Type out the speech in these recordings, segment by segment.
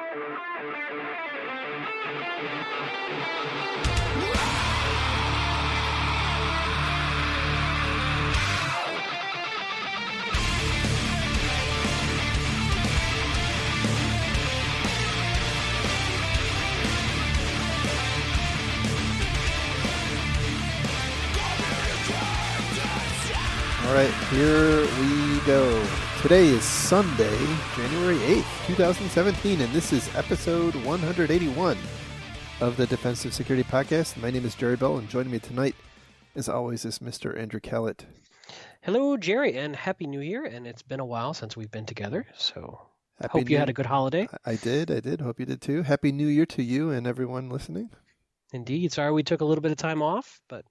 All right, here we go. Today is Sunday, January 8th, 2017, and this is episode 181 of the Defensive Security Podcast. My name is Jerry Bell, and joining me tonight, as always, is Mr. Andrew Callett. Hello, Jerry, and Happy New Year, and it's been a while since we've been together, so hope you had a good holiday. I did. Hope you did too. Happy New Year to you and everyone listening. Indeed. Sorry we took a little bit of time off, but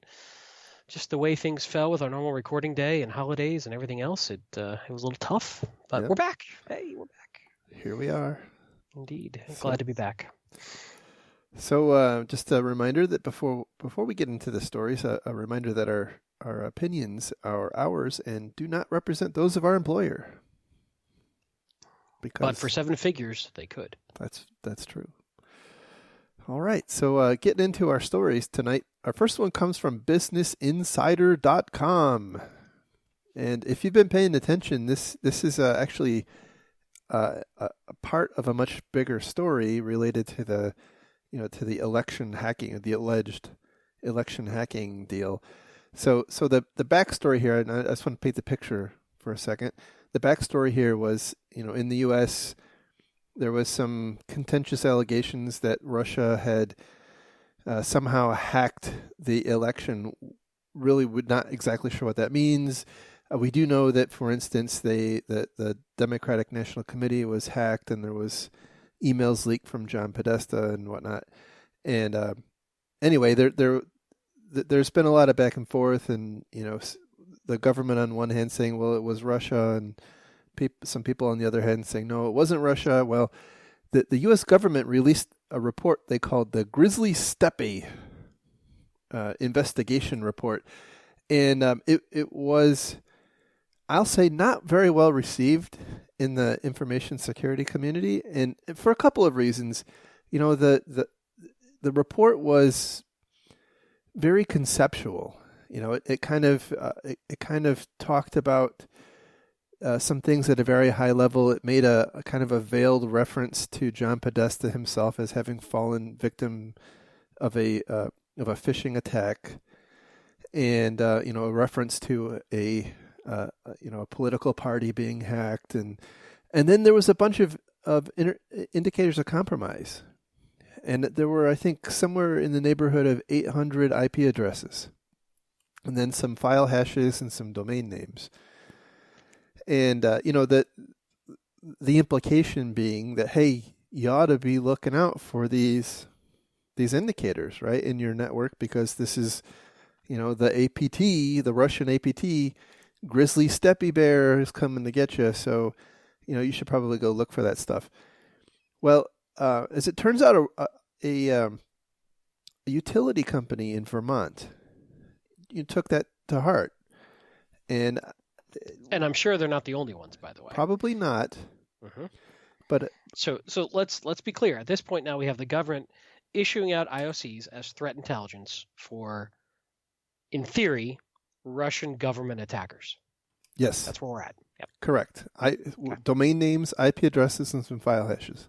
just the way things fell with our normal recording day and holidays and everything else, it was a little tough. But We're back. Hey, we're back. Here we are. Indeed. Glad to be back. So just a reminder that before we get into the stories, a reminder that our opinions are ours and do not represent those of our employer. But for seven figures, they could. That's true. All right, so getting into our stories tonight, our first one comes from BusinessInsider.com. And if you've been paying attention, this is actually a part of a much bigger story related to the election hacking, the alleged election hacking deal. So the backstory here, and I just want to paint the picture for a second. The backstory here was, in the U.S., there was some contentious allegations that Russia had somehow hacked the election. Really would not exactly sure what that means. We do know that, for instance, the Democratic National Committee was hacked, and there was emails leaked from John Podesta and whatnot. And anyway, there's been a lot of back and forth, and the government on one hand saying, well, it was Russia, and some people on the other hand saying, no, it wasn't Russia. Well, the U.S. government released a report they called the Grizzly Steppe investigation report. And it was, I'll say, not very well received in the information security community. And for a couple of reasons. The report was very conceptual. It kind of talked about some things at a very high level. It made a kind of a veiled reference to John Podesta himself as having fallen victim of a phishing attack, and a reference to a political party being hacked, and then there was a bunch of indicators of compromise, and there were, I think, somewhere in the neighborhood of 800 IP addresses, and then some file hashes and some domain names. And, the implication being that, hey, you ought to be looking out for these indicators, right, in your network, because this is, the APT, the Russian APT, Grizzly Steppe Bear is coming to get you. So, you should probably go look for that stuff. Well, as it turns out, a utility company in Vermont, took that to heart. And I'm sure they're not the only ones, by the way. Probably not. Mm-hmm. But so let's be clear. At this point now, we have the government issuing out IOCs as threat intelligence for, in theory, Russian government attackers. Yes, that's where we're at. Yep. Correct. Domain names, IP addresses, and some file hashes.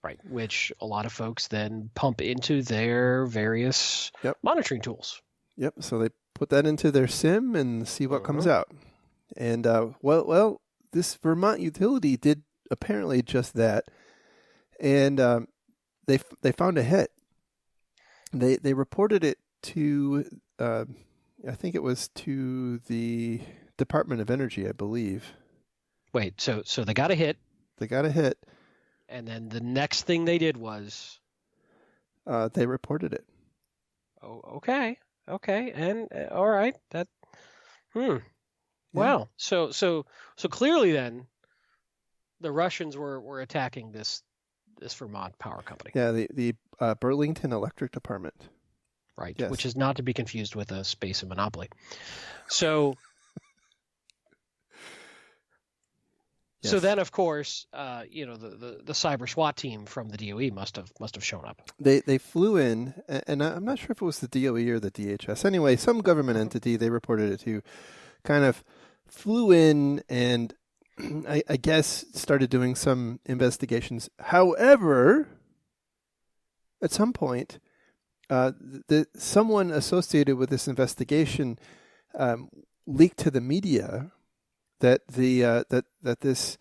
Right, which a lot of folks then pump into their various monitoring tools. Yep. So they put that into their SIM and see what comes out. And, this Vermont utility did apparently just that. And they found a hit. They reported it to, I think it was to the Department of Energy, I believe. Wait, so they got a hit. They got a hit. And then the next thing they did was? They reported it. Oh, okay. And, all right. Wow. So clearly then the Russians were attacking this Vermont power company. Yeah, the Burlington Electric Department. Right, yes. Which is not to be confused with a space and monopoly. So So then, of course, the cyber SWAT team from the DOE must have shown up. They flew in, and I'm not sure if it was the DOE or the DHS. Anyway, some government entity, they reported it to, kind of flew in and I guess started doing some investigations. However, at some point, someone associated with this investigation leaked to the media that this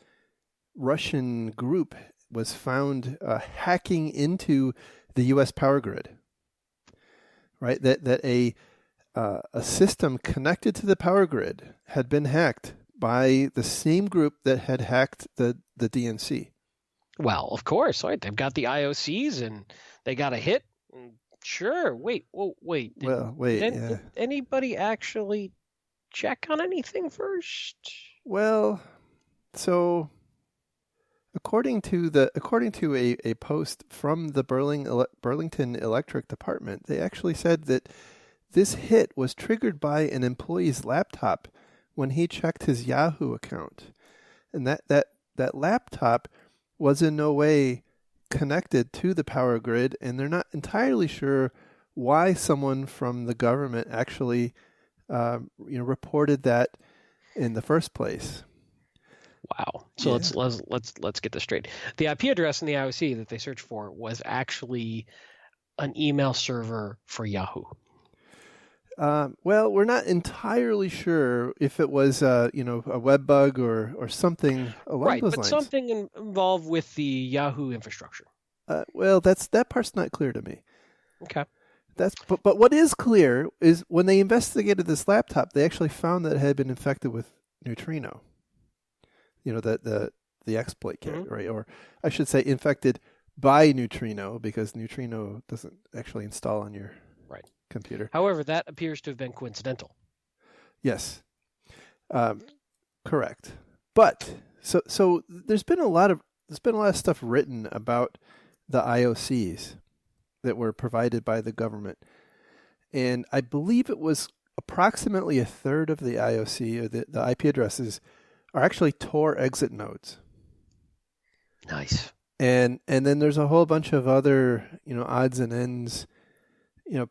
Russian group was found hacking into the U.S. power grid. Right, that a system connected to the power grid had been hacked by the same group that had hacked the DNC. Well, of course, right? They've got the IOCs and they got a hit. Sure. Wait. Did anybody actually check on anything first? Well, so according to a post from the Burlington Electric Department, they actually said that this hit was triggered by an employee's laptop when he checked his Yahoo account, and that laptop was in no way connected to the power grid, and they're not entirely sure why someone from the government actually reported that in the first place. Wow. So let's get this straight. The IP address in the IOC that they searched for was actually an email server for Yahoo. Well, we're not entirely sure if it was a web bug or something along those lines. Right, but something involved with the Yahoo infrastructure. Well, that part's not clear to me. Okay. But what is clear is when they investigated this laptop, they actually found that it had been infected with Neutrino. The exploit kit, right? Or I should say infected by Neutrino, because Neutrino doesn't actually install on your computer. However, that appears to have been coincidental. Yes, correct. But so there's been a lot of stuff written about the IOCs that were provided by the government, and I believe it was approximately a third of the IOC or the IP addresses are actually Tor exit nodes. Nice. And then there's a whole bunch of other odds and ends.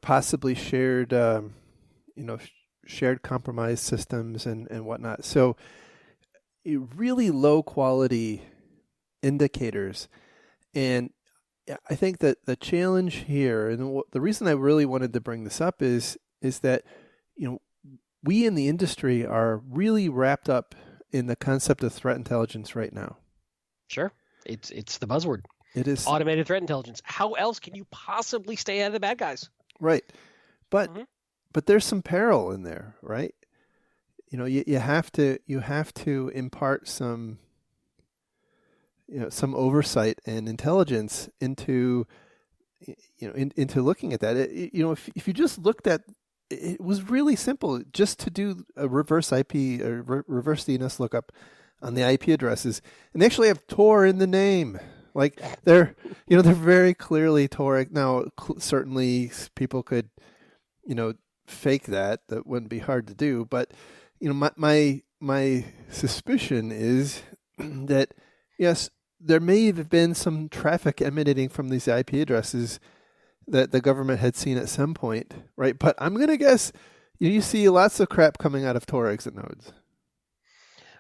Possibly shared, shared compromised systems and whatnot. So really low quality indicators. And I think that the challenge here, and the reason I really wanted to bring this up is that, we in the industry are really wrapped up in the concept of threat intelligence right now. Sure. It's the buzzword. It is automated threat intelligence. How else can you possibly stay ahead of the bad guys? Right. But there's some peril in there, right? You have to impart some oversight and intelligence into looking at that. If you just looked at it, was really simple just to do a reverse IP or reverse DNS lookup on the IP addresses, and they actually have Tor in the name. Like they're very clearly Tor. Now, certainly people could, fake that. That wouldn't be hard to do. But, my suspicion is that, yes, there may have been some traffic emanating from these IP addresses that the government had seen at some point, right? But I'm going to guess you see lots of crap coming out of Tor exit nodes.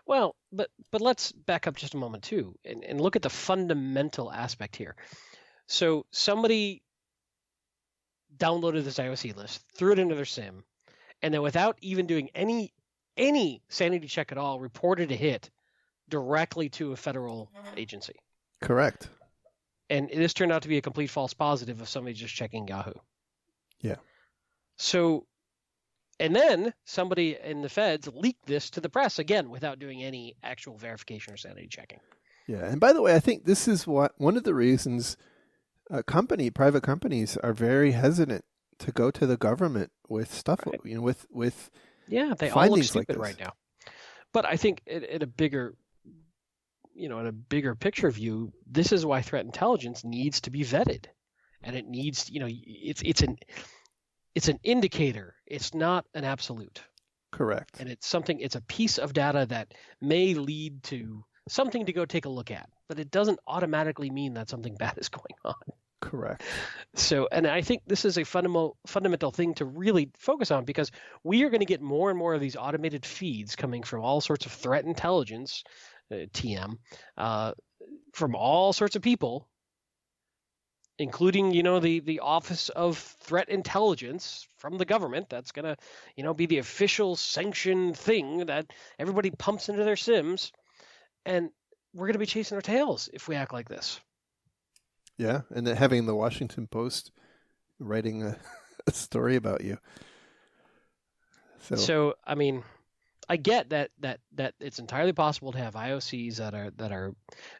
Well, but let's back up just a moment too and look at the fundamental aspect here. So somebody downloaded this IOC list, threw it into their SIM, and then without even doing any sanity check at all, reported a hit directly to a federal agency. Correct. And this turned out to be a complete false positive of somebody just checking Yahoo. Yeah. So And then somebody in the feds leaked this to the press, again, without doing any actual verification or sanity checking. Yeah. And by the way, I think this is one of the reasons private companies are very hesitant to go to the government with stuff, right. You know, with yeah, they all look stupid like right now. But I think at a bigger, in a bigger picture view, this is why threat intelligence needs to be vetted, and it needs, it's an indicator. It's not an absolute. Correct. And it's a piece of data that may lead to something to go take a look at, but it doesn't automatically mean that something bad is going on. Correct. So, and I think this is a fundamental thing to really focus on, because we are going to get more and more of these automated feeds coming from all sorts of threat intelligence, TM, from all sorts of people, including, the Office of Threat Intelligence from the government. That's going to, be the official sanctioned thing that everybody pumps into their SIMs. And we're going to be chasing our tails if we act like this. Yeah, and then having the Washington Post writing a story about you. So I mean, I get that it's entirely possible to have IOCs that are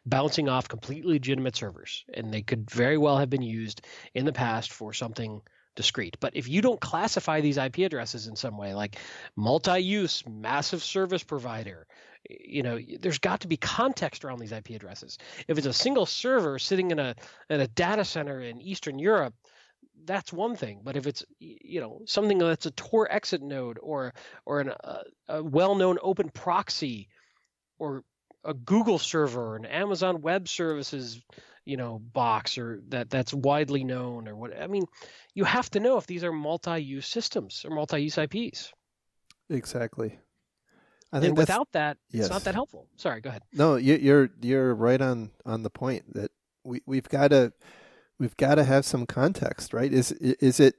bouncing off completely legitimate servers, and they could very well have been used in the past for something discrete. But if you don't classify these IP addresses in some way, like multi-use, massive service provider, there's got to be context around these IP addresses. If it's a single server sitting in a data center in Eastern Europe, that's one thing. But if it's something that's a Tor exit node or a well-known open proxy, or a Google server, an Amazon Web Services box, or that's widely known, or what, I mean, you have to know if these are multi-use systems or multi-use IPs. Exactly. I think without that, it's not that helpful. Sorry, go ahead. No, you're right on the point that we've got to have some context, right? Is it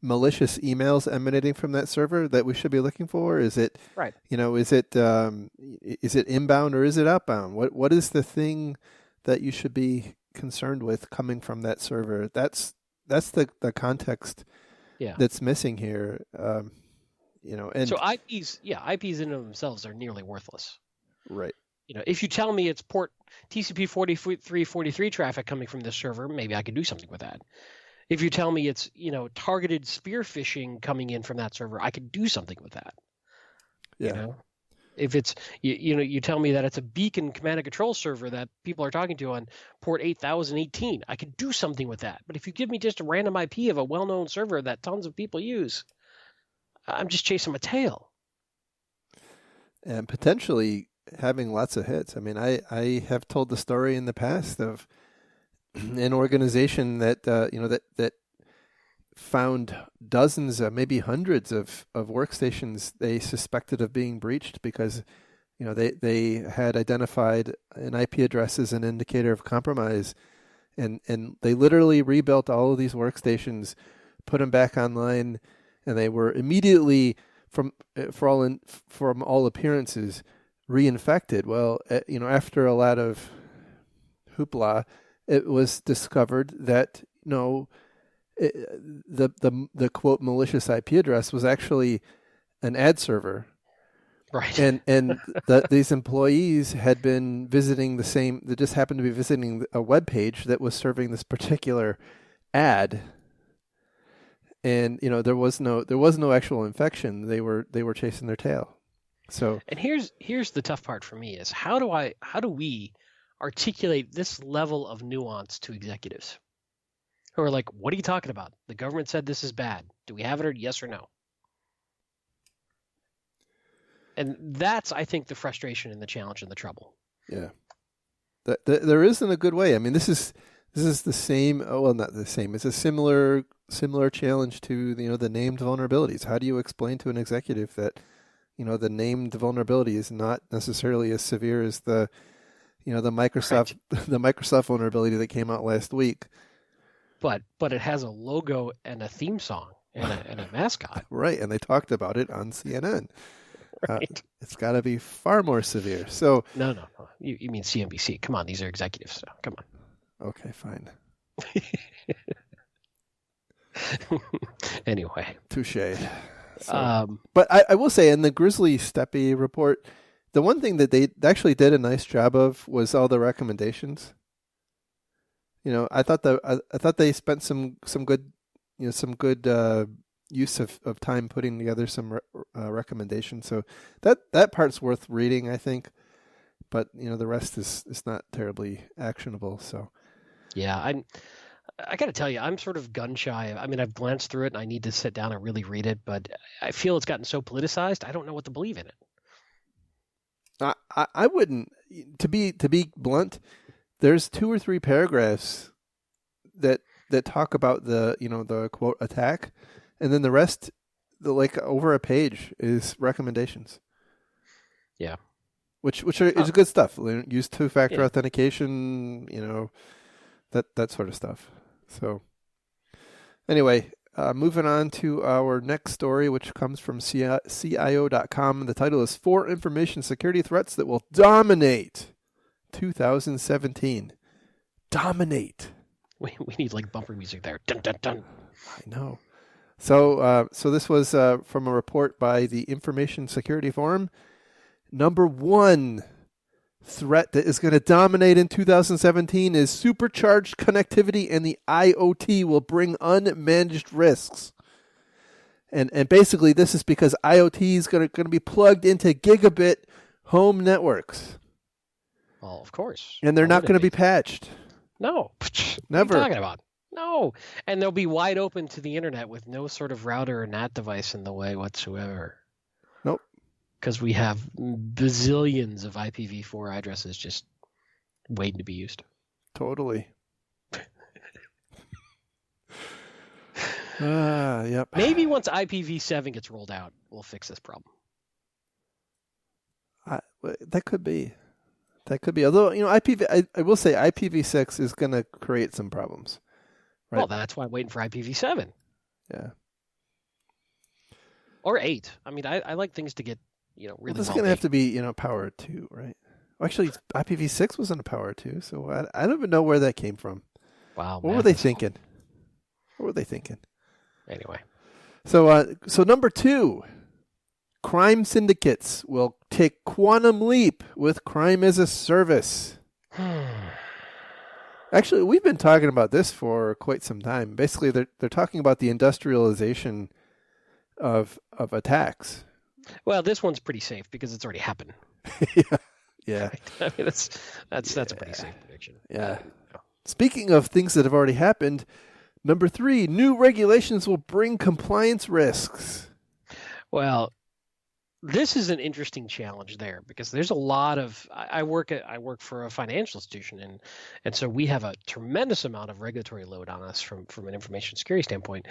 malicious emails emanating from that server that we should be looking for? Is it right? Is it inbound or is it outbound? What is the thing that you should be concerned with coming from that server? That's the context that's missing here. And so IPs in and of themselves are nearly worthless. Right. If you tell me it's port TCP 4343 traffic coming from this server, maybe I could do something with that. If you tell me it's, targeted spear phishing coming in from that server, I could do something with that. Yeah. If it's, you tell me that it's a beacon command and control server that people are talking to on port 8018, I could do something with that. But if you give me just a random IP of a well-known server that tons of people use, I'm just chasing my tail. And potentially having lots of hits. I mean, I have told the story in the past of an organization that that found dozens, maybe hundreds of workstations they suspected of being breached because they had identified an IP address as an indicator of compromise, and they literally rebuilt all of these workstations, put them back online, and they were immediately from all appearances reinfected. Well, after a lot of hoopla, it was discovered that the quote malicious IP address was actually an ad server, right? And these employees had been visiting they just happened to be visiting a web page that was serving this particular ad, and there was no actual infection. They were chasing their tail. So, and here's the tough part for me is how do we articulate this level of nuance to executives who are like, what are you talking about? The government said this is bad. Do we have it, or yes or no? And that's, I think, the frustration and the challenge and the trouble. Yeah. There isn't a good way. I mean, this is the same. Oh, well, not the same. It's a similar challenge to the named vulnerabilities. How do you explain to an executive that the named vulnerability is not necessarily as severe as the Microsoft the Microsoft vulnerability that came out last week? But it has a logo and a theme song and a mascot. Right, and they talked about it on CNN. Right. It's got to be far more severe. So no. You mean CNBC? Come on, these are executives. So come on. Okay, fine. Anyway, touche. So, but I will say, in the Grizzly Steppe report, the one thing that they actually did a nice job of was all the recommendations. I thought they spent some good use of time putting together some recommendations. So that part's worth reading, I think. But the rest is not terribly actionable. So yeah, I got to tell you, I'm sort of gun shy. I mean, I've glanced through it and I need to sit down and really read it, but I feel it's gotten so politicized, I don't know what to believe in it. I wouldn't. to be blunt, there's 2 or 3 paragraphs that talk about the quote attack, and then the rest, like over a page, is recommendations. Yeah. Which is good stuff. Use 2-factor Yeah. authentication, that sort of stuff. So anyway, moving on to our next story, which comes from CIO.com. The title is 4 Information Security Threats That Will Dominate 2017. Dominate. We need like bumper music there. Dun, dun, dun. I know. So this was from a report by the Information Security Forum. Number 1 threat that is going to dominate in 2017 is supercharged connectivity, and the IoT will bring unmanaged risks. And basically, this is because IoT is going to be plugged into gigabit home networks. Well, of course. And they're not going to be patched. No. Never. What are you talking about? No. And they'll be wide open to the internet with no sort of router or NAT device in the way whatsoever. Nope. Because we have bazillions of IPv4 addresses just waiting to be used. Totally. Yep. Maybe once IPv7 gets rolled out, we'll fix this problem. That could be. Although, I will say IPv6 is going to create some problems. Right? Well, that's why I'm waiting for IPv7. Yeah. Or 8. I mean, I like things to get, really well, this is going to have to be, Power 2, right? Well, actually, IPv6 was in a Power 2, so I don't even know where that came from. Wow. What were they thinking? Anyway. So number 2, crime syndicates will take quantum leap with crime as a service. Actually, we've been talking about this for quite some time. Basically, they're talking about the industrialization of attacks. Well, this one's pretty safe because it's already happened. Yeah. I mean, that's a pretty safe prediction. Yeah. Speaking of things that have already happened, number 3, new regulations will bring compliance risks. Well, this is an interesting challenge there because there's a lot of I work for a financial institution and so we have a tremendous amount of regulatory load on us from an information security standpoint,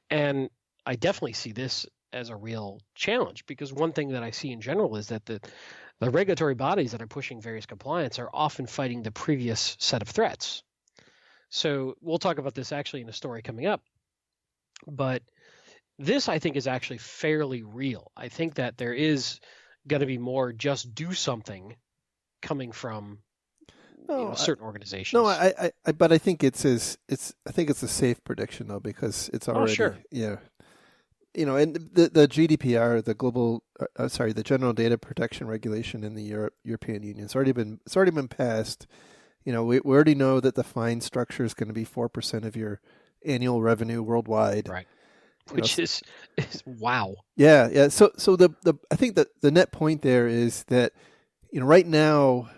and I definitely see this as a real challenge because one thing that I see in general is that the regulatory bodies that are pushing various compliance are often fighting the previous set of threats. So we'll talk about this actually in a story coming up, but this, I think, is actually fairly real. I think that there is going to be more just do something coming from certain organizations. No, but I think it's a safe prediction though because it's already sure. Yeah. And the GDPR, the General Data Protection Regulation in the European Union, it's already been passed. We already know that the fine structure is going to be 4% of your annual revenue worldwide. Right. Which is wow. Yeah. So I think that the net point there is that right now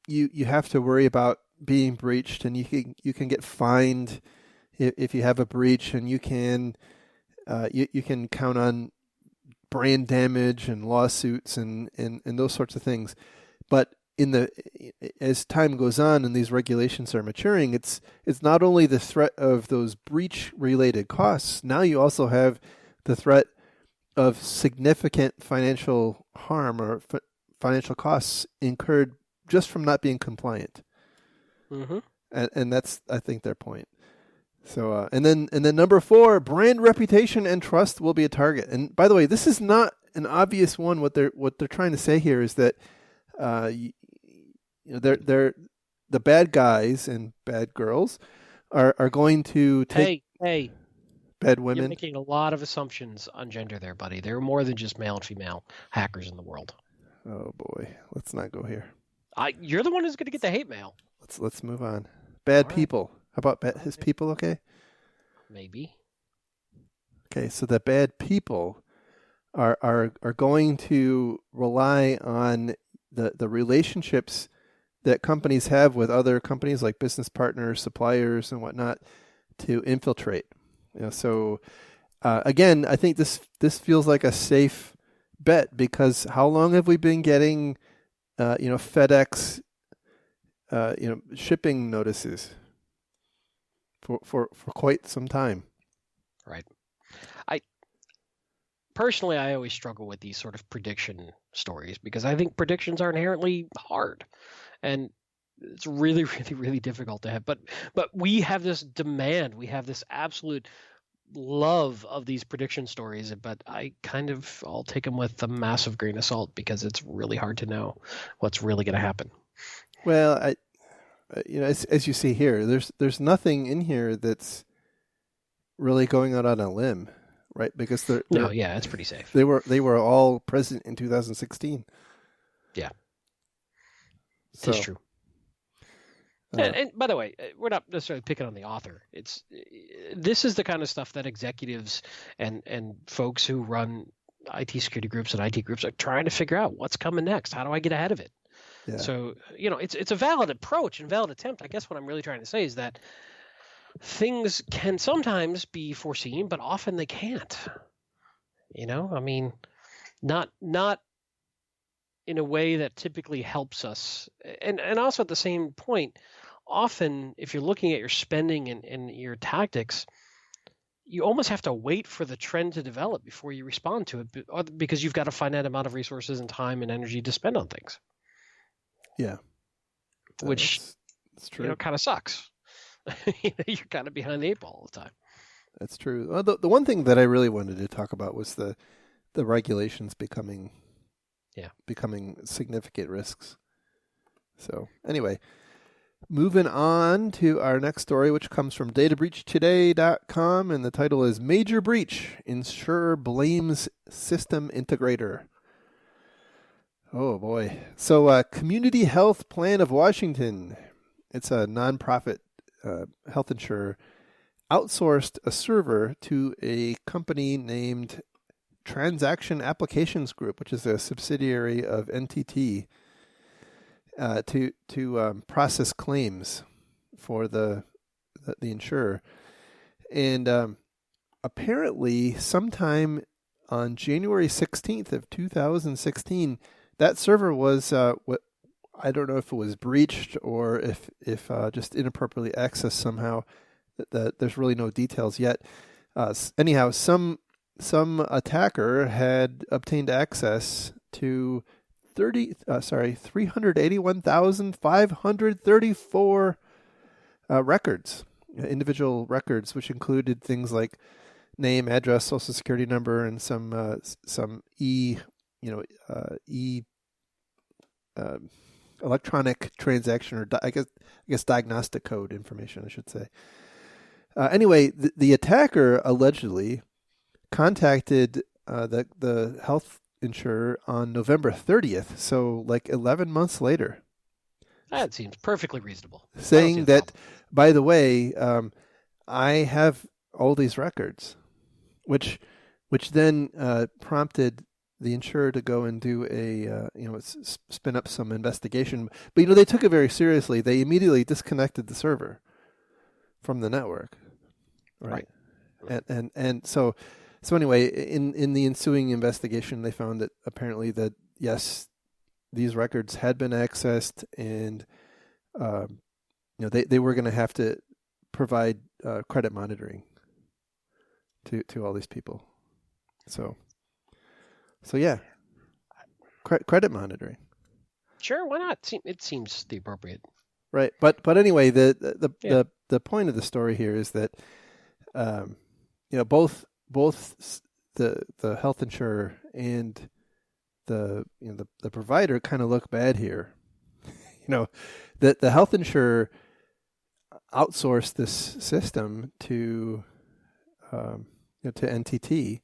you have to worry about being breached, and you can get fined if you have a breach, and you can count on brand damage and lawsuits and those sorts of things. But as time goes on and these regulations are maturing, it's not only the threat of those breach related costs. Now you also have the threat of significant financial harm or financial costs incurred just from not being compliant. Mm-hmm. And that's, I think, their point. So and then number 4, brand reputation and trust will be a target. And by the way, this is not an obvious one. What they're trying to say here is that they're the bad guys and bad girls are going to take hey bad women. You're making a lot of assumptions on gender there, buddy. There are more than just male and female hackers in the world. Oh boy, let's not go here. You're the one who's going to get the hate mail. Let's move on. Bad All people. How about his people? Okay. Maybe. Okay, so the bad people are going to rely on the relationships that companies have with other companies like business partners, suppliers, and whatnot to infiltrate. So again, I think this feels like a safe bet because how long have we been getting, FedEx shipping notices for quite some time. Right. I personally, I always struggle with these sort of prediction stories because I think predictions are inherently hard, and it's really, really, really difficult to have. But we have this demand, we have this absolute love of these prediction stories. But I'll take them with a massive grain of salt because it's really hard to know what's really going to happen. Well, as you see here, there's nothing in here that's really going out on a limb, right? Because it's pretty safe. They were all present in 2016. Yeah, it's true. And by the way, we're not necessarily picking on the author. This is the kind of stuff that executives and folks who run IT security groups and IT groups are trying to figure out what's coming next. How do I get ahead of it? Yeah. So, it's a valid approach and valid attempt. I guess what I'm really trying to say is that things can sometimes be foreseen, but often they can't. I mean, not in a way that typically helps us. And also at the same point, often if you're looking at your spending and your tactics, you almost have to wait for the trend to develop before you respond to it, because you've got a finite amount of resources and time and energy to spend on things. Yeah. Which, that's true. Kind of sucks. You're kind of behind the eight ball all the time. That's true. Well, the one thing that I really wanted to talk about was the regulations becoming significant risks. So anyway, moving on to our next story, which comes from databreachtoday.com, and the title is Major Breach, Insurer Blames System Integrator. Oh boy. So Community Health Plan of Washington, it's a nonprofit health insurer, outsourced a server to a company named Transaction Applications Group, which is a subsidiary of NTT, to process claims for the insurer. And apparently, sometime on January 16th of 2016, that server was I don't know if it was breached or if just inappropriately accessed somehow. That there's really no details yet. Anyhow, some attacker had obtained access to 381,534 records, individual records, which included things like name, address, social security number, and some electronic transaction, or I guess diagnostic code information, I should say. Anyway, the attacker allegedly contacted the health insurer on November 30th, so like 11 months later. That seems perfectly reasonable. Saying that, by the way, I have all these records, which then prompted the insurer to go and do spin up some investigation. But they took it very seriously. They immediately disconnected the server from the network. Right. And so anyway, in the ensuing investigation, they found that apparently that yes, these records had been accessed, and they were going to have to provide credit monitoring to all these people. So yeah, credit monitoring. Sure, why not? It seems the appropriate. Right, but anyway, the point of the story here is that both the health insurer and the provider kind of look bad here. The health insurer outsourced this system to NTT.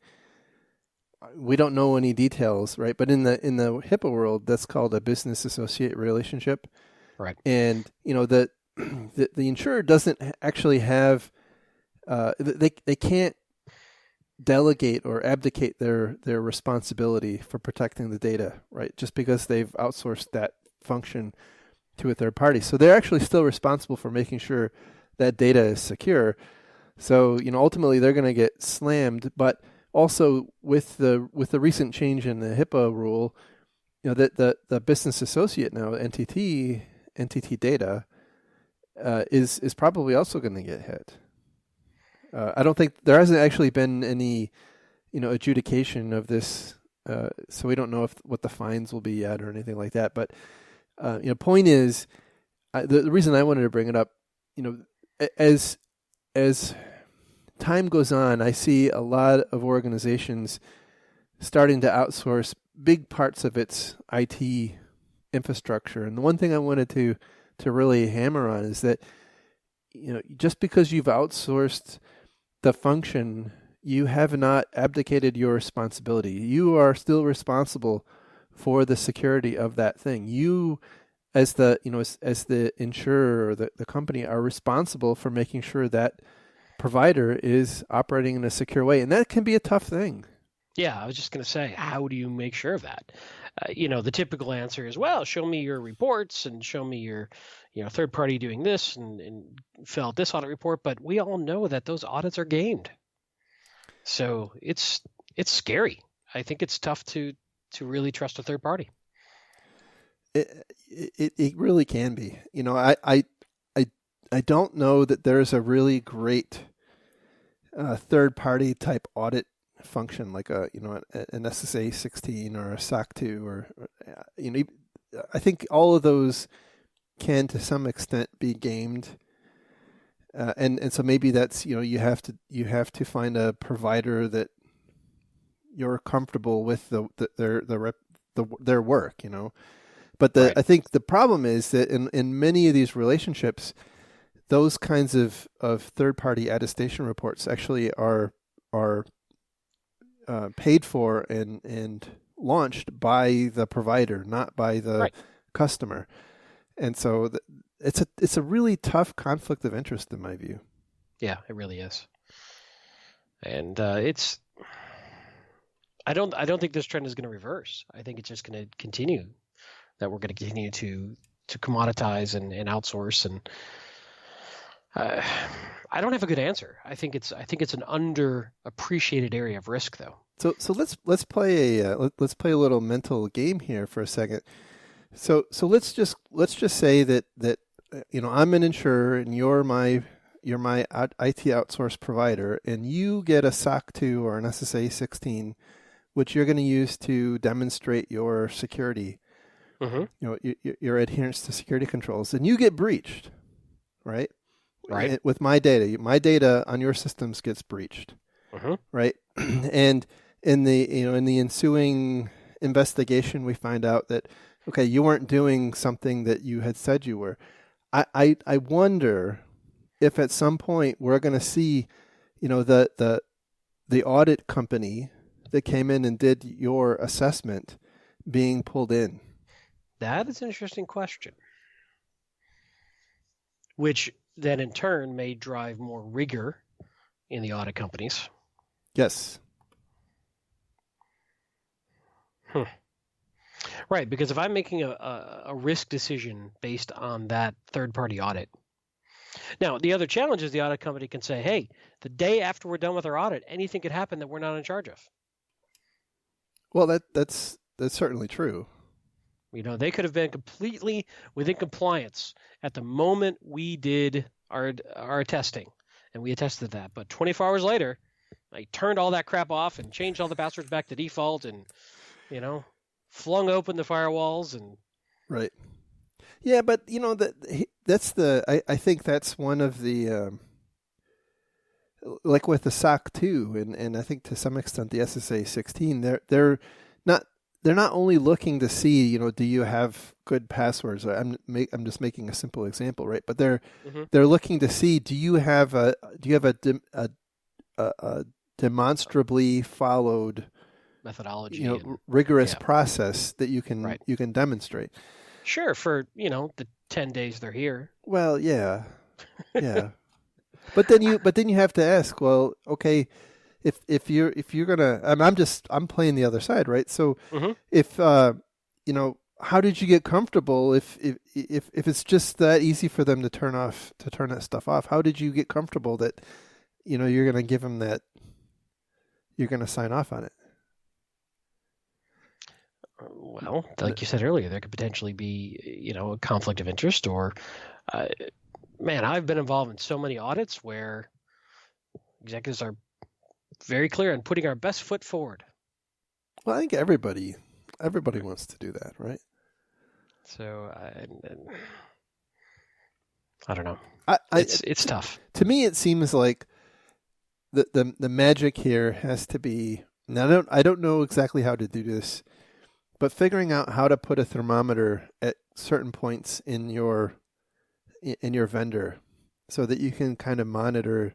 We don't know any details, right? But in the HIPAA world, that's called a business associate relationship. Right. And the insurer doesn't actually have they can't delegate or abdicate their responsibility for protecting the data, right? Just because they've outsourced that function to a third party. So they're actually still responsible for making sure that data is secure. So, ultimately they're going to get slammed, but also with the recent change in the HIPAA rule, that the business associate now, NTT, NTT Data is probably also going to get hit. I don't think there hasn't actually been any, adjudication of this, so we don't know what the fines will be yet or anything like that. But point is, the reason I wanted to bring it up, as time goes on, I see a lot of organizations starting to outsource big parts of its IT infrastructure. And the one thing I wanted to really hammer on is that, just because you've outsourced the function, you have not abdicated your responsibility. You are still responsible for the security of that thing. You, as the as the insurer or the company, are responsible for making sure that provider is operating in a secure way, and that can be a tough thing. Yeah, I was just going to say, how do you make sure of that? The typical answer is, well, show me your reports and show me your, third party doing this and fill out this audit report. But we all know that those audits are gamed, so it's scary. I think it's tough to really trust a third party. It really can be. I don't know that there's a really great third party type audit function like an SSA 16 or a SOC 2 or I think all of those can to some extent be gamed, and so maybe that's you have to find a provider that you're comfortable with their work, but Right. I think the problem is that in many of these relationships, those kinds of third party attestation reports actually are paid for and launched by the provider, not by the Right. customer, and so it's a really tough conflict of interest in my view. Yeah, it really is, and I don't think this trend is going to reverse. I think it's just going to continue. That we're going to continue to commoditize and outsource, and I don't have a good answer. I think it's an underappreciated area of risk, though. So let's play a little mental game here for a second. So let's just say that I'm an insurer and you're my IT outsource provider, and you get a SOC 2 or an SSA 16, which you're going to use to demonstrate your security. Mm-hmm. Your adherence to security controls, and you get breached, right? Right. With my data on your systems gets breached, Mm-hmm. right? And in the ensuing investigation, we find out that okay, you weren't doing something that you had said you were. I wonder if at some point we're going to see, the audit company that came in and did your assessment being pulled in. That is an interesting question, which then in turn may drive more rigor in the audit companies. Yes. Right, because if I'm making a risk decision based on that third-party audit. Now, the other challenge is the audit company can say, hey, the day after we're done with our audit, anything could happen that we're not in charge of. Well, that's certainly true. They could have been completely within compliance at the moment we did our testing, and we attested that. But 24 hours later, I turned all that crap off and changed all the passwords back to default, and flung open the firewalls and. Right. Yeah, but that's I think that's one of the like with the SOC 2 and I think to some extent the SSA 16, they're not only looking to see, do you have good passwords? I'm just making a simple example, right? But they're looking to see, do you have a demonstrably followed methodology, rigorous process that you can Right. you can demonstrate? Sure, for the 10 days they're here. Well, yeah. But then you have to ask, well, okay, if you're gonna, I'm playing the other side, right? So if how did you get comfortable if it's just that easy for them to turn that stuff off? How did you get comfortable that you're gonna give them that, you're gonna sign off on it? Well, like you said earlier, there could potentially be, a conflict of interest or, uh, man, I've been involved in so many audits where executives are very clear on putting our best foot forward. Well, I think everybody wants to do that, right? So, I don't know. I It's tough. To me, it seems like the magic here has to be. Now, I don't know exactly how to do this, but figuring out how to put a thermometer at certain points in your vendor, so that you can kind of monitor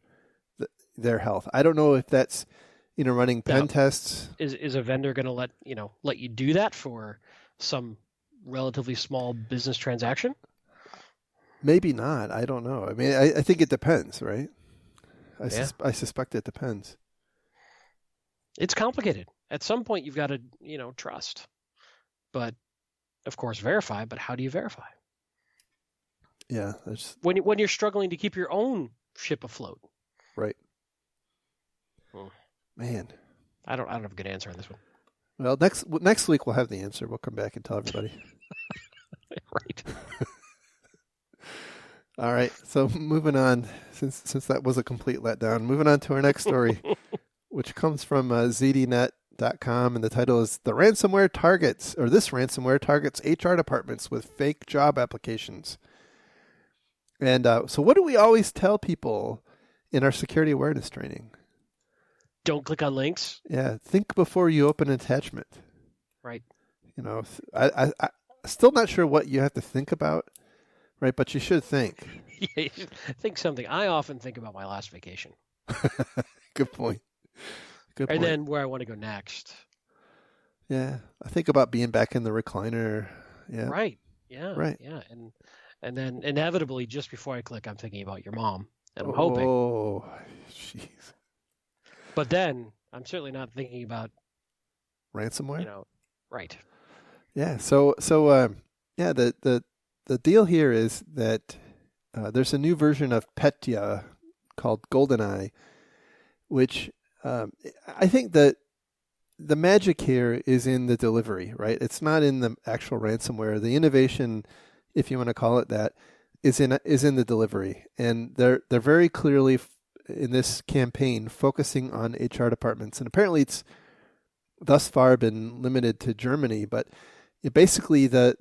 their health. I don't know if that's running pen tests. Is a vendor going to let you do that for some relatively small business transaction? Maybe not. I don't know. I mean, I think it depends, right? I suspect it depends. It's complicated. At some point, you've got to, trust. But, of course, verify. But how do you verify? Yeah. When you're struggling to keep your own ship afloat. Right. Man. I don't have a good answer on this one. Well, next week we'll have the answer. We'll come back and tell everybody. Right. All right. So moving on, since that was a complete letdown, moving on to our next story, which comes from ZDNet.com, and the title is "This ransomware targets HR departments with fake job applications." And so, what do we always tell people in our security awareness training? Don't click on links. Yeah, think before you open an attachment. Right. I still not sure what you have to think about, right? But you should think. Yeah, you should think something. I often think about my last vacation. Good point. And then where I want to go next. Yeah, I think about being back in the recliner. Yeah. Right. Yeah. Right. Yeah. And then inevitably, just before I click, I'm thinking about your mom, and I'm hoping. Oh, jeez. But then I'm certainly not thinking about ransomware. Right. Yeah. So yeah. The deal here is that there's a new version of Petya called GoldenEye, which I think that the magic here is in the delivery, right? It's not in the actual ransomware. The innovation, if you want to call it that, is in the delivery, and they're very clearly in this campaign focusing on HR departments, and apparently it's thus far been limited to Germany. But basically, the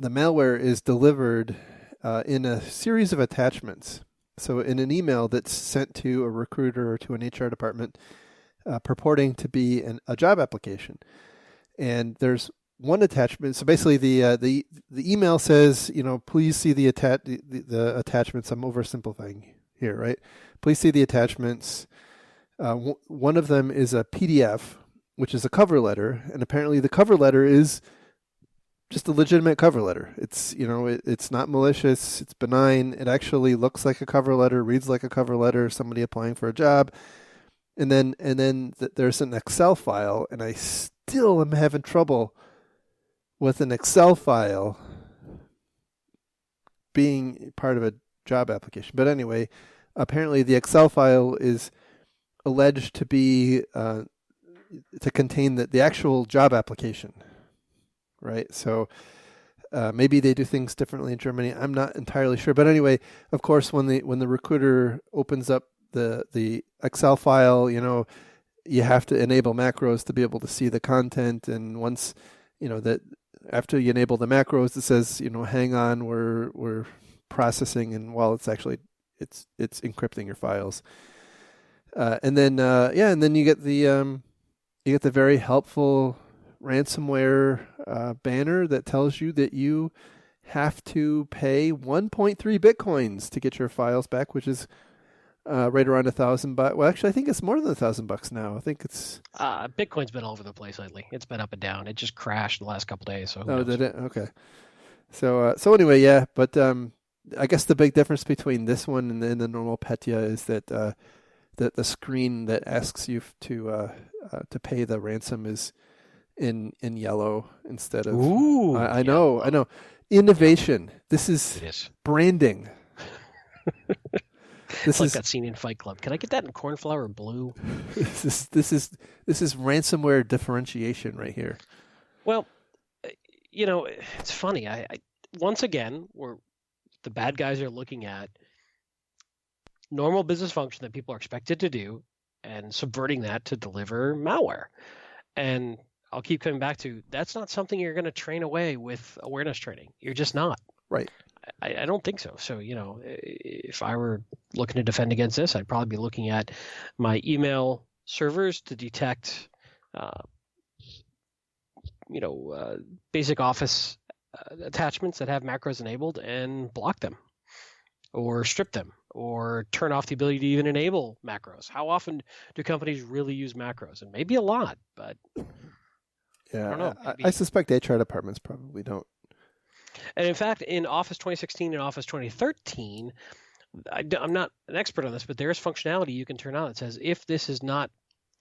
malware is delivered in a series of attachments. So in an email that's sent to a recruiter or to an HR department, purporting to be a job application, and there's one attachment. So basically, the email says, please see the attachments. I'm oversimplifying here, right? Please see the attachments. One of them is a PDF, which is a cover letter, and apparently the cover letter is just a legitimate cover letter. It's it's not malicious. It's benign. It actually looks like a cover letter, reads like a cover letter. Somebody applying for a job, and then there's an Excel file, and I still am having trouble with an Excel file being part of a job application. But anyway, apparently the Excel file is alleged to be to contain the actual job application, right? So maybe they do things differently in Germany. I'm not entirely sure. But anyway, of course, when the recruiter opens up the Excel file, you have to enable macros to be able to see the content. And once that after you enable the macros, it says hang on, we're processing, and while it's actually it's encrypting your files. And then you get the very helpful ransomware banner that tells you that you have to pay 1.3 bitcoins to get your files back, which is right around $1,000. Well, actually, I think it's more than $1,000 now. I think it's Bitcoin's been all over the place lately. It's been up and down. It just crashed the last couple of days. So did it? Okay. So anyway, yeah. But I guess the big difference between this one and the normal Petya is that the screen that asks you to pay the ransom is in yellow instead of. Ooh, I know. Innovation. This is branding. This like is that scene in Fight Club. Can I get that in cornflower blue? this is ransomware differentiation right here. Well, it's funny. I once again, the bad guys are looking at normal business function that people are expected to do and subverting that to deliver malware. And I'll keep coming back to that's not something you're going to train away with awareness training. You're just not. Right. I don't think so. So, if I were looking to defend against this, I'd probably be looking at my email servers to detect, basic Office attachments that have macros enabled and block them or strip them or turn off the ability to even enable macros. How often do companies really use macros? And maybe a lot, but yeah, I don't know. I suspect HR departments probably don't. And in fact, in Office 2016 and Office 2013, I'm not an expert on this, but there is functionality you can turn on that says if this is not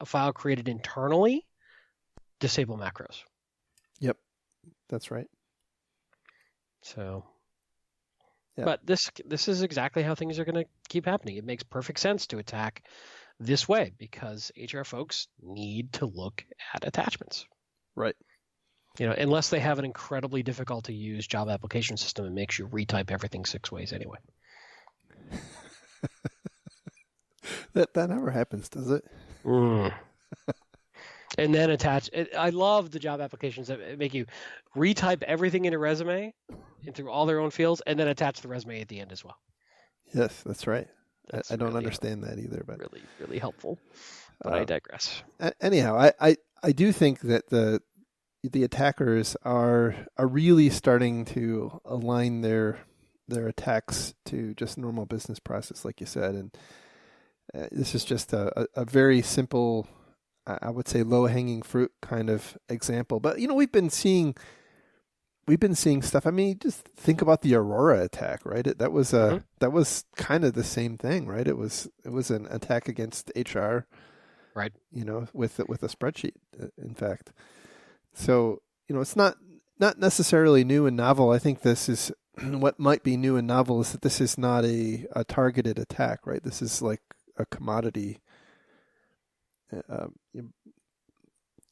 a file created internally, disable macros. Yep, that's right. So, yeah. But this is exactly how things are going to keep happening. It makes perfect sense to attack this way because HR folks need to look at attachments. Right. Unless they have an incredibly difficult to use job application system that makes you retype everything 6 ways anyway. That never happens, does it? And then attach. I love the job applications that make you retype everything in a resume and through all their own fields, and then attach the resume at the end as well. Yes, that's right. That's I don't really understand that either, but really, really helpful. But I digress. Anyhow, I do think that the attackers are really starting to align their attacks to just normal business process, like you said, and this is just a very simple, I would say, low hanging fruit kind of example. But we've been seeing stuff. I mean, just think about the Aurora attack, right? That was kind of the same thing, right? It was an attack against HR, right? With a spreadsheet, in fact. So, it's not necessarily new and novel. I think this is what might be new and novel is that this is not a targeted attack, right? This is like a commodity,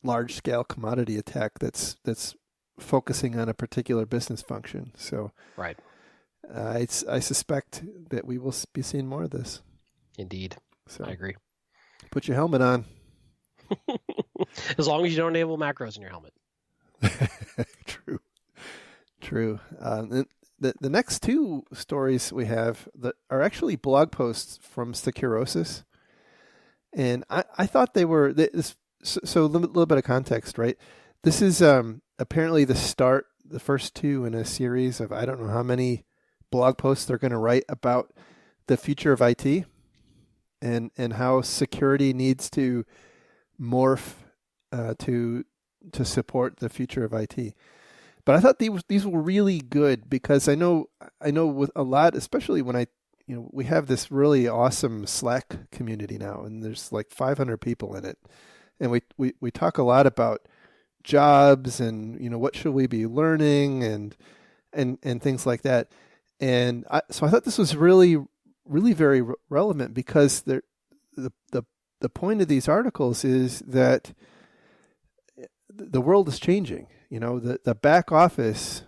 large scale commodity attack that's focusing on a particular business function. So, right. I suspect that we will be seeing more of this. Indeed. So I agree. Put your helmet on. As long as you don't enable macros in your helmet. True. The next two stories we have that are actually blog posts from Securosis, and I thought they were so a little bit of context, right? This is apparently the first two in a series of I don't know how many blog posts they're going to write about the future of IT and how security needs to morph to support the future of IT. But I thought these were really good because I know with a lot, especially when we have this really awesome Slack community now, and there's like 500 people in it, and we talk a lot about jobs and what should we be learning and things like that. And so I thought this was really really very relevant because the point of these articles is that the world is changing. The back office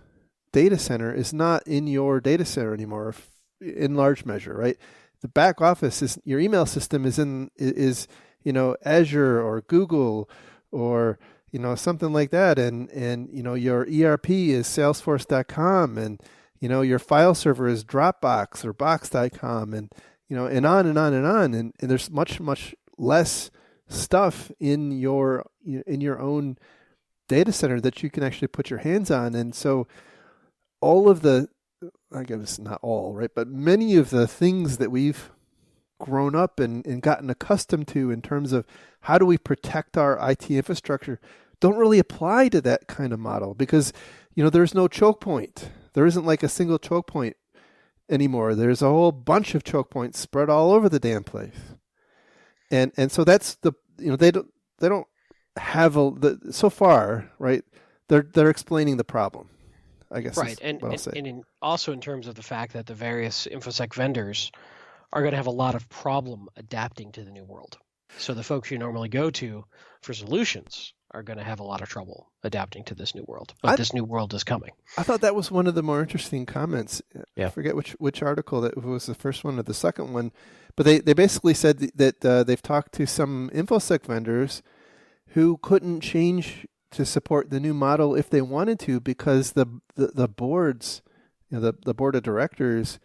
data center is not in your data center anymore in large measure, right? The back office is your email system is Azure or Google or something like that, and your ERP is Salesforce.com, and your file server is Dropbox or Box.com, and and on and on and on, and there's much less stuff in your own data center that you can actually put your hands on. And so all of I guess not all, right, but many of the things that we've grown up and gotten accustomed to in terms of how do we protect our IT infrastructure don't really apply to that kind of model because, there's no choke point. There isn't like a single choke point anymore. There's a whole bunch of choke points spread all over the damn place. And so that's they don't have so far, right? They're explaining the problem, I guess. Right, and also in terms of the fact that the various InfoSec vendors are going to have a lot of problem adapting to the new world. So the folks you normally go to for solutions are going to have a lot of trouble adapting to this new world. But this new world is coming. I thought that was one of the more interesting comments. Yeah. I forget which article that was, the first one or the second one, but they basically said that they've talked to some InfoSec vendors who couldn't change to support the new model if they wanted to, because the boards, the board of directors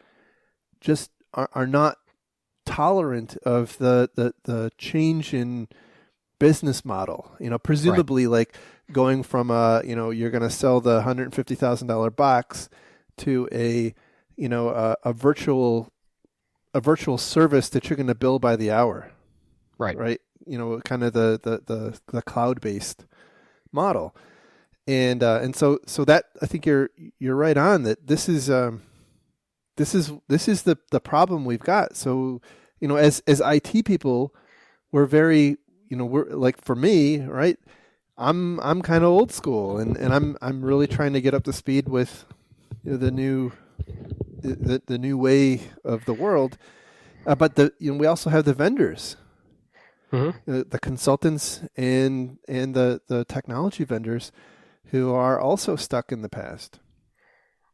just are not tolerant of the change in business model. Presumably, right, like going from you're going to sell the $150,000 box to a virtual service that you're going to bill by the hour. Right. Kind of the cloud-based model. And so that, I think you're right on that. This is the problem we've got. So, as IT people, we're very, we're like, for me, right, I'm kind of old school, and I'm really trying to get up to speed with the new way of the world. But we also have the vendors, the consultants and the technology vendors who are also stuck in the past.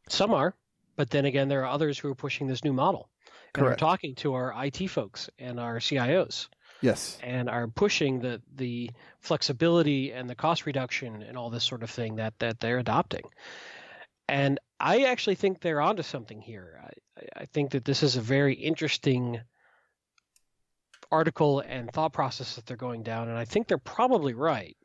Some are, but then again, there are others who are pushing this new model. And Correct. are talking to our IT folks and our CIOs. Yes. And are pushing the flexibility and the cost reduction and all this sort of thing that they're adopting. And I actually think they're onto something here. I think that this is a very interesting article and thought process that they're going down. And I think they're probably right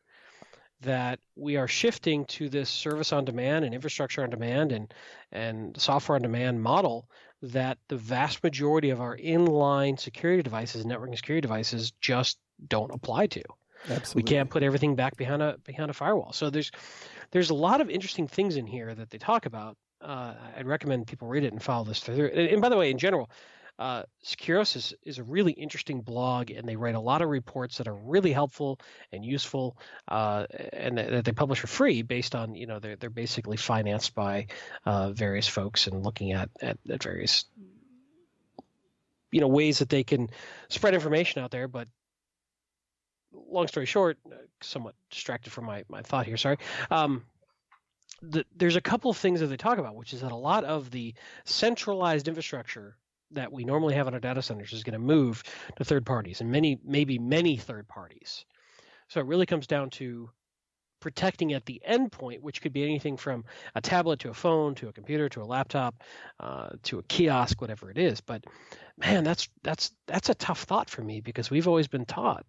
that we are shifting to this service on demand and infrastructure on demand and software on demand model that the vast majority of our inline security devices, networking security devices, just don't apply to. Absolutely. We can't put everything back behind a firewall. So there's a lot of interesting things in here that they talk about. I'd recommend people read it and follow this through. And by the way, in general, Securos is a really interesting blog, and they write a lot of reports that are really helpful and useful, and that they publish for free based on, they're basically financed by various folks and looking at various, ways that they can spread information out there. But long story short, somewhat distracted from my thought here, sorry. There's a couple of things that they talk about, which is that a lot of the centralized infrastructure that we normally have in our data centers is going to move to third parties, and maybe many third parties. So it really comes down to protecting at the endpoint, which could be anything from a tablet to a phone to a computer to a laptop to a kiosk, whatever it is. But man, that's a tough thought for me, because we've always been taught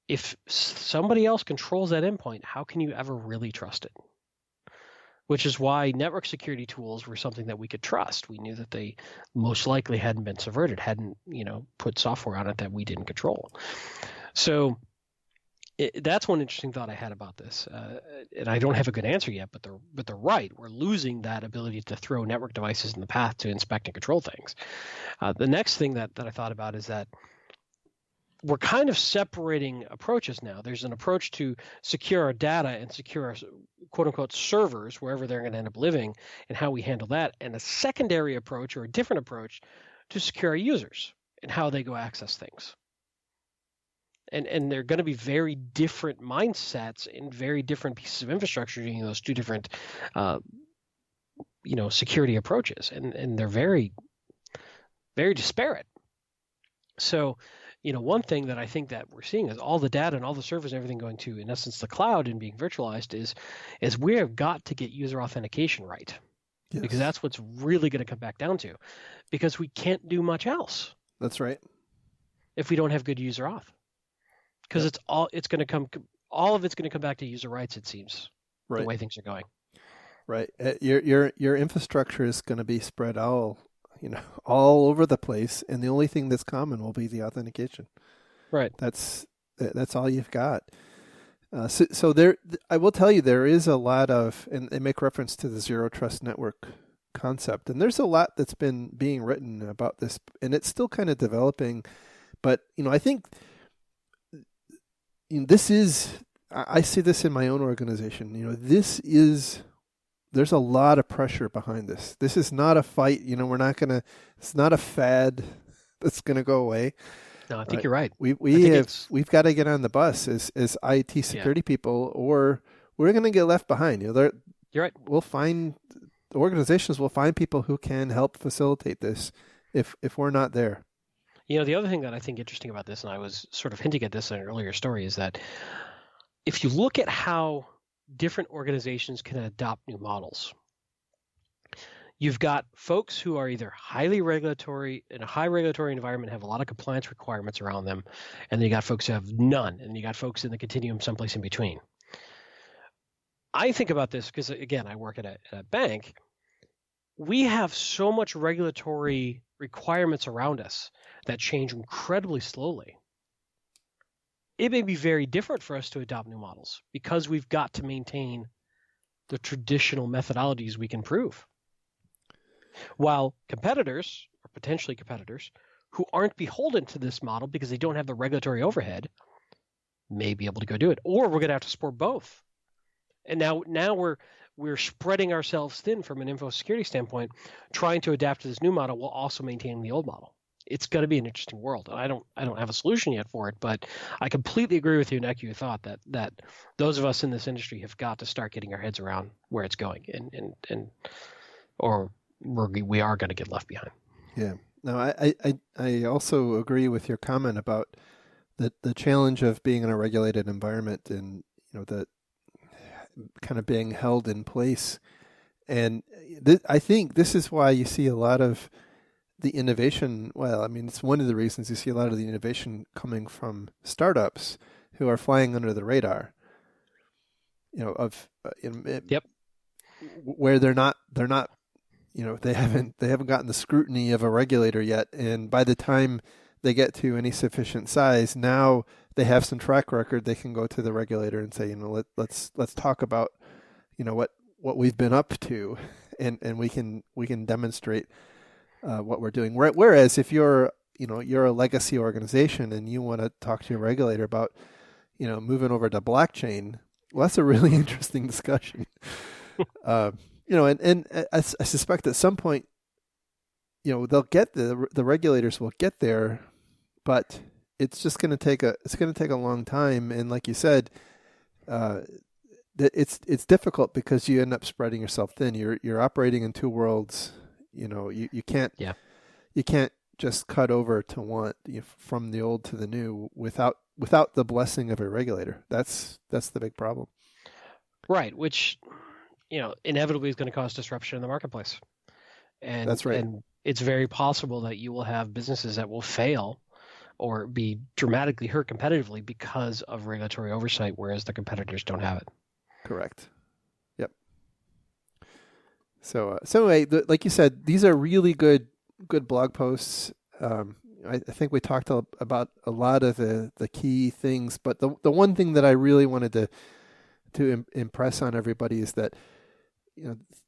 if somebody else controls that endpoint, how can you ever really trust it? Which is why network security tools were something that we could trust. We knew that they most likely hadn't been subverted, hadn't put software on it that we didn't control. So that's one interesting thought I had about this, and I don't have a good answer yet. But they're right. We're losing that ability to throw network devices in the path to inspect and control things. The next thing that I thought about is that we're kind of separating approaches now. There's an approach to secure our data and secure our quote-unquote servers, wherever they're going to end up living, and how we handle that, and a secondary approach, or a different approach, to secure our users and how they go access things. And they're going to be very different mindsets and very different pieces of infrastructure using those two different security approaches, and they're very, very disparate. So one thing that I think that we're seeing is all the data and all the servers and everything going to, in essence, the cloud and being virtualized is we have got to get user authentication right. Yes. Because that's what's really going to come back down to, because we can't do much else. That's right. If we don't have good user auth, because all of it's going to come back to user rights, it seems, right, the way things are going. Right. Your infrastructure is going to be spread all over the place, and the only thing that's common will be the authentication. Right. That's all you've got. So there, I will tell you, there is a lot of, and they make reference to the zero trust network concept, and there's a lot that's been being written about this, and it's still kind of developing. But I think this is, I see this in my own organization. There's a lot of pressure behind this. This is not a fight. It's not a fad. that's going to go away. No, I think you're right. We've got to get on the bus as IT security people, or we're going to get left behind. You're right. Organizations will find people who can help facilitate this if we're not there. The other thing that I think interesting about this, and I was sort of hinting at this in an earlier story, is that if you look at how different organizations can adopt new models, you've got folks who are either highly regulatory, in a high regulatory environment, have a lot of compliance requirements around them, and then you got folks who have none, and you got folks in the continuum someplace in between. I think about this because, again, I work at a bank. We have so much regulatory requirements around us that change incredibly slowly. It may be very different for us to adopt new models because we've got to maintain the traditional methodologies we can prove. While competitors, or potentially competitors, who aren't beholden to this model because they don't have the regulatory overhead, may be able to go do it. Or we're going to have to support both. And now we're spreading ourselves thin from an info security standpoint, trying to adapt to this new model while also maintaining the old model. It's going to be an interesting world. I don't have a solution yet for it, but I completely agree with you, Nick. You thought that those of us in this industry have got to start getting our heads around where it's going, or we are going to get left behind. Yeah. No, I also agree with your comment about the challenge of being in a regulated environment and the kind of being held in place. And I think this is why you see a lot of the innovation. Well, I mean, it's one of the reasons you see a lot of the innovation coming from startups who are flying under the radar. Yep. Where they're not. They haven't gotten the scrutiny of a regulator yet, and by the time they get to any sufficient size, now they have some track record. They can go to the regulator and say, let's talk about, what we've been up to, and we can demonstrate what we're doing. Whereas if you're a legacy organization and you want to talk to your regulator about, moving over to blockchain, well, that's a really interesting discussion. And I suspect at some point, they'll get the regulators will get there, but it's just going to take a long time. And like you said, it's difficult because you end up spreading yourself thin. You're operating in two worlds. You can't just cut over to one from the old to the new without the blessing of a regulator. That's the big problem. Right, which inevitably is going to cause disruption in the marketplace. And that's right. And it's very possible that you will have businesses that will fail or be dramatically hurt competitively because of regulatory oversight, whereas the competitors don't have it. Correct. Yep. So anyway, like you said, these are really good blog posts. I think we talked about a lot of the key things, but the one thing that I really wanted to impress on everybody is that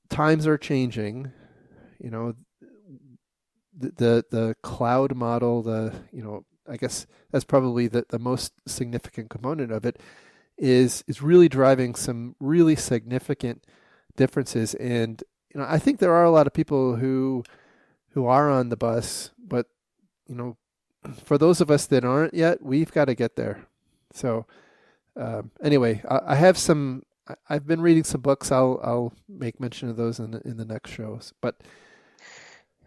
times are changing. The cloud model, I guess that's probably the most significant component of it, is really driving some really significant differences. And I think there are a lot of people who are on the bus, but for those of us that aren't yet, we've got to get there. So anyway, I've been reading some books. I'll make mention of those in the next shows. But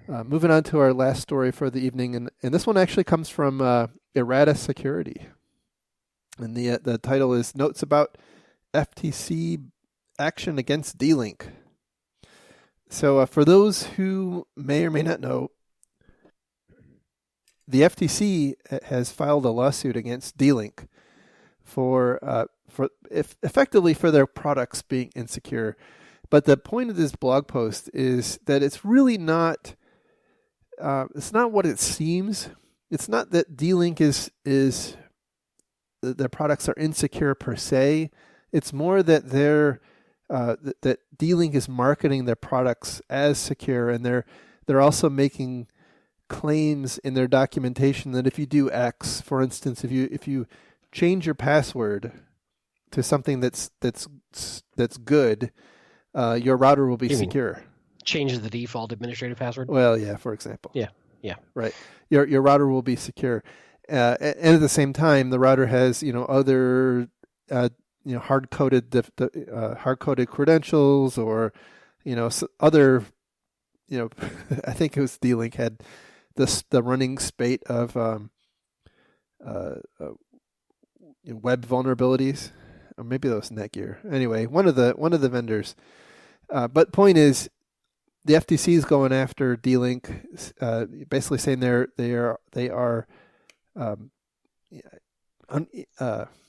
moving on to our last story for the evening, and this one actually comes from Errata Security, and the title is Notes About FTC Action Against D-Link. So for those who may or may not know, the FTC has filed a lawsuit against D-Link effectively for their products being insecure. But the point of this blog post is that it's really not. It's not what it seems. It's not that D-Link is their products are insecure per se. It's more that that D-Link is marketing their products as secure, and they're also making claims in their documentation that if you do X, for instance, if you change your password to something that's good, your router will be secure. Changes the default administrative password? Well, yeah, for example. Yeah. Yeah. Right. Your router will be secure. And at the same time, the router has, other, hard-coded credentials, or, other, I think it was D-Link had the running spate of web vulnerabilities, or maybe that was Netgear. Anyway, one of the vendors. But point is, the FTC is going after D-Link, basically saying they are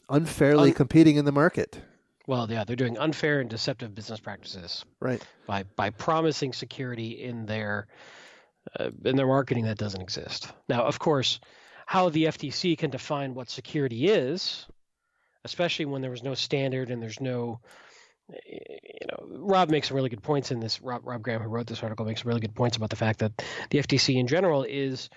unfairly competing in the market. Well, yeah, they're doing unfair and deceptive business practices, right? By promising security in their marketing that doesn't exist. Now, of course, how the FTC can define what security is, especially when there was no standard and there's no, Rob makes some really good points in this. Rob Graham, who wrote this article, makes some really good points about the fact that the FTC in general is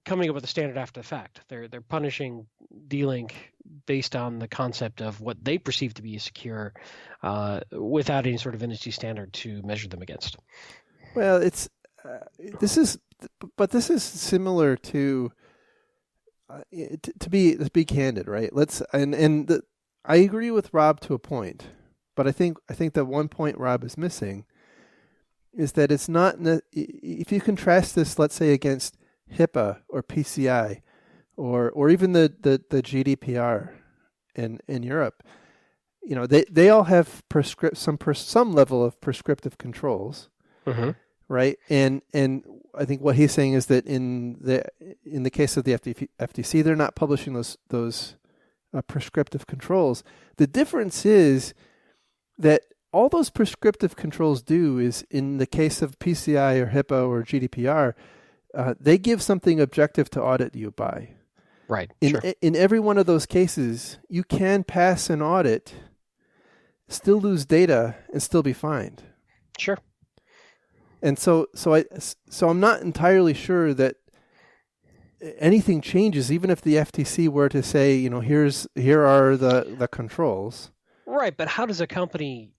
coming up with a standard after the fact. They're punishing D-Link based on the concept of what they perceive to be secure, without any sort of industry standard to measure them against. Well, this is similar to to be candid, right? I agree with Rob to a point, but I think that one point Rob is missing is that it's not if you contrast this, let's say, against HIPAA or PCI or even the GDPR in Europe, they all have some level of prescriptive controls, right? And I think what he's saying is that in the case of the FTC, they're not publishing those prescriptive controls. The difference is that all those prescriptive controls do is, in the case of PCI or HIPAA or GDPR, they give something objective to audit you by. Right. In every one of those cases, you can pass an audit, still lose data, and still be fined. Sure. And so I'm not entirely sure that anything changes, even if the FTC were to say, here are the controls. Right, but how does a company,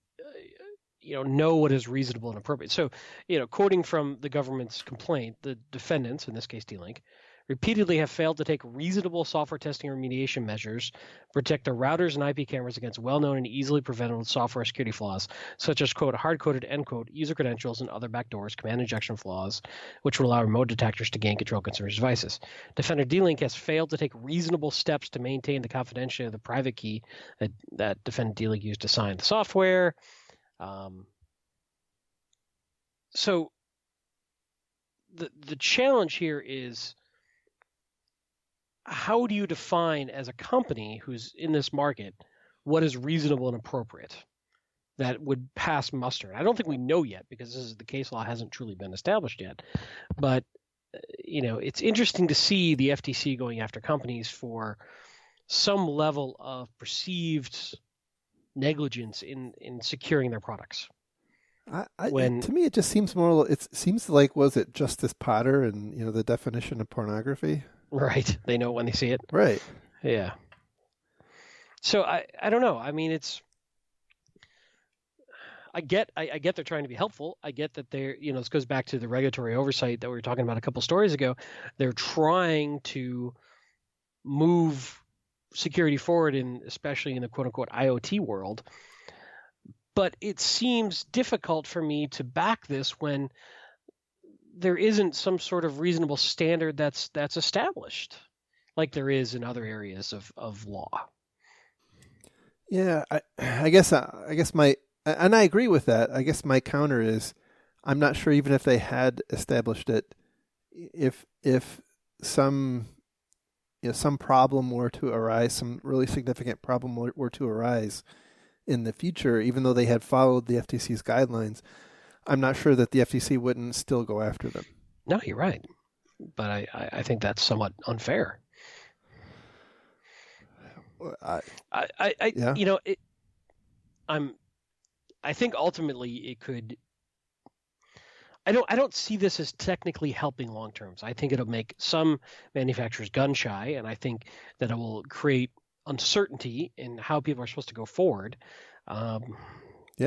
know what is reasonable and appropriate? So, quoting from the government's complaint, the defendants, in this case D-Link, repeatedly have failed to take reasonable software testing or remediation measures to protect their routers and IP cameras against well-known and easily preventable software security flaws, such as, quote, hard-coded, end quote, user credentials and other backdoors, command injection flaws, which would allow remote detectors to gain control of consumers' devices. Defender D-Link has failed to take reasonable steps to maintain the confidentiality of the private key that defendant D-Link used to sign the software. So the challenge here is, how do you define, as a company who's in this market, what is reasonable and appropriate that would pass muster? I don't think we know yet, because the case law hasn't truly been established yet. But it's interesting to see the FTC going after companies for some level of perceived negligence in securing their products. To me, it just seems more. It seems like, was it Justice Potter and the definition of pornography? Right. They know when they see it. Right. Yeah. So I don't know. I mean, I get they're trying to be helpful. I get that they're, this goes back to the regulatory oversight that we were talking about a couple stories ago. They're trying to move security forward, especially in the quote unquote IoT world. But it seems difficult for me to back this when there isn't some sort of reasonable standard that's established, like there is in other areas of law. Yeah, I guess my, and I agree with that. I guess my counter is, I'm not sure, even if they had established it, if some problem were to arise, some really significant problem were to arise in the future, even though they had followed the FTC's guidelines, I'm not sure that the FTC wouldn't still go after them. No, you're right. But I think that's somewhat unfair. Yeah. I think ultimately it could. I don't see this as technically helping long term. I think it'll make some manufacturers gun shy, and I think that it will create uncertainty in how people are supposed to go forward. Yeah,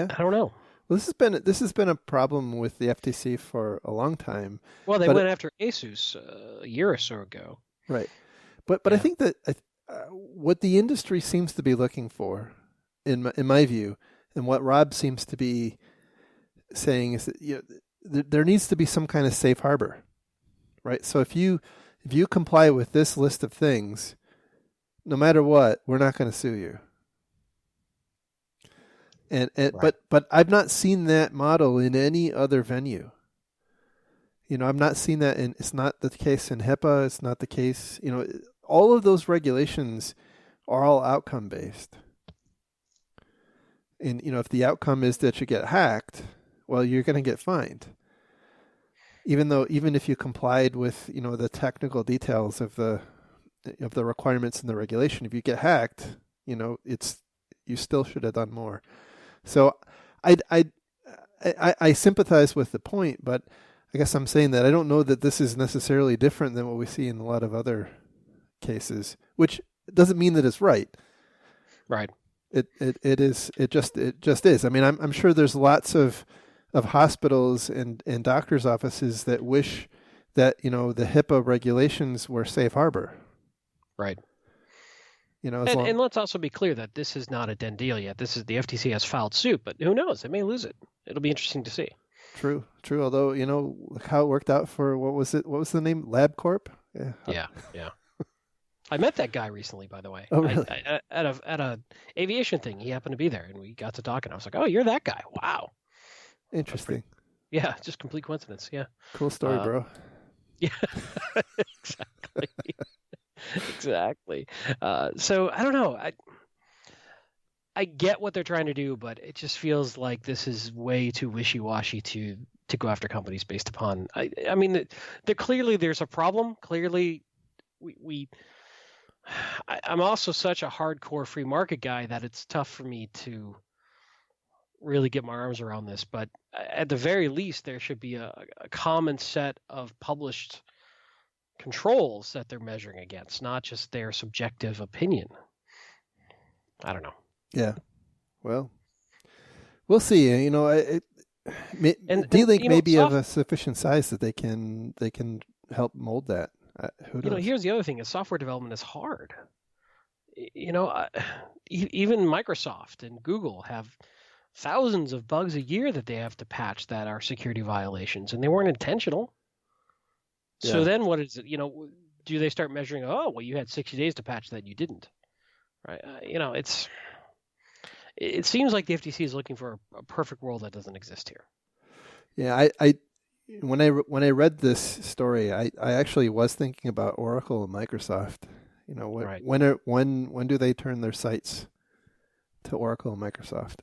I don't know. Well, this has been a problem with the FTC for a long time. Well, they went after Asus a year or so ago. Right. But I think that what the industry seems to be looking for, in my view, and what Rob seems to be saying is that there needs to be some kind of safe harbor, right? So if you comply with this list of things, no matter what, we're not going to sue you. And right. but I've not seen that model in any other venue. I've not seen that it's not the case in HIPAA. It's not the case. All of those regulations are all outcome based. And if the outcome is that you get hacked, well, you're going to get fined. Even if you complied with the technical details of the requirements in the regulation, if you get hacked, you still should have done more. So I sympathize with the point, but I guess I'm saying that I don't know that this is necessarily different than what we see in a lot of other cases, which doesn't mean that it's right. Right. It just is. I mean, I'm sure there's lots of hospitals and doctors' offices that wish that the HIPAA regulations were safe harbor. Right. And let's also be clear that this is not a done deal yet. The FTC has filed suit, but who knows? They may lose it. It'll be interesting to see. True. Although look how it worked out for what was the name? LabCorp. Yeah. I met that guy recently, by the way. Oh, really? At a aviation thing. He happened to be there, and we got to talking. I was like, "Oh, you're that guy! Wow." Interesting. Yeah, just complete coincidence. Yeah. Cool story, bro. Yeah. Exactly. Exactly. So I don't know. I get what they're trying to do, but it just feels like this is way too wishy-washy to go after companies based upon. I mean, there's a problem. Clearly, I'm also such a hardcore free market guy that it's tough for me to really get my arms around this. But at the very least, there should be a common set of published controls that they're measuring against, not just their subjective opinion. I don't know. Yeah. Well, we'll see. D-Link may be of a sufficient size that they can help mold that. Who knows? Here's the other thing: is software development is hard. Even Microsoft and Google have thousands of bugs a year that they have to patch that are security violations, and they weren't intentional. Yeah. So then what is it? Do they start measuring, oh, well, you had 60 days to patch that and you didn't, right? It seems like the FTC is looking for a perfect world that doesn't exist here. Yeah, when I read this story, I actually was thinking about Oracle and Microsoft. Right. When do they turn their sights to Oracle and Microsoft?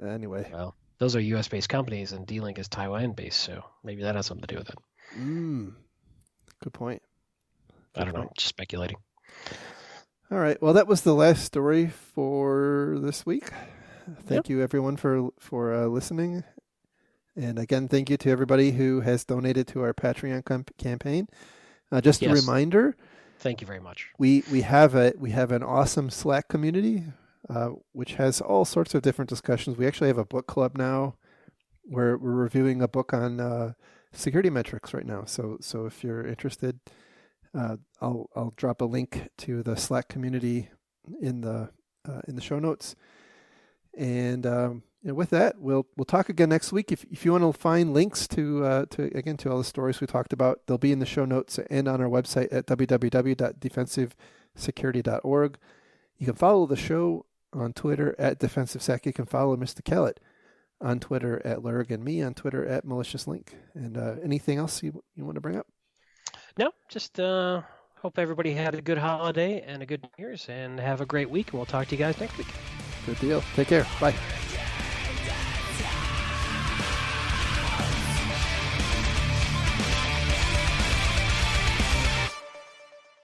Anyway. Well, those are U.S.-based companies, and D-Link is Taiwan-based, so maybe that has something to do with it. Good point. I don't know. Just speculating. All right. Well, that was the last story for this week. Thank you, everyone, for listening. And again, thank you to everybody who has donated to our Patreon campaign. Just a reminder. Thank you very much. We have an awesome Slack community, which has all sorts of different discussions. We actually have a book club now where we're reviewing a book on security metrics right now. So if you're interested, I'll drop a link to the Slack community in the show notes. And with that, we'll talk again next week. If you want to find links to all the stories we talked about, they'll be in the show notes and on our website at www.defensivesecurity.org. You can follow the show on Twitter at DefensiveSec. You can follow Mr. Kellett on Twitter at Lurg and me on Twitter at MaliciousLink. And anything else you want to bring up? No, just hope everybody had a good holiday and a good New Year's, and have a great week. And we'll talk to you guys next week. Good deal. Take care. Bye.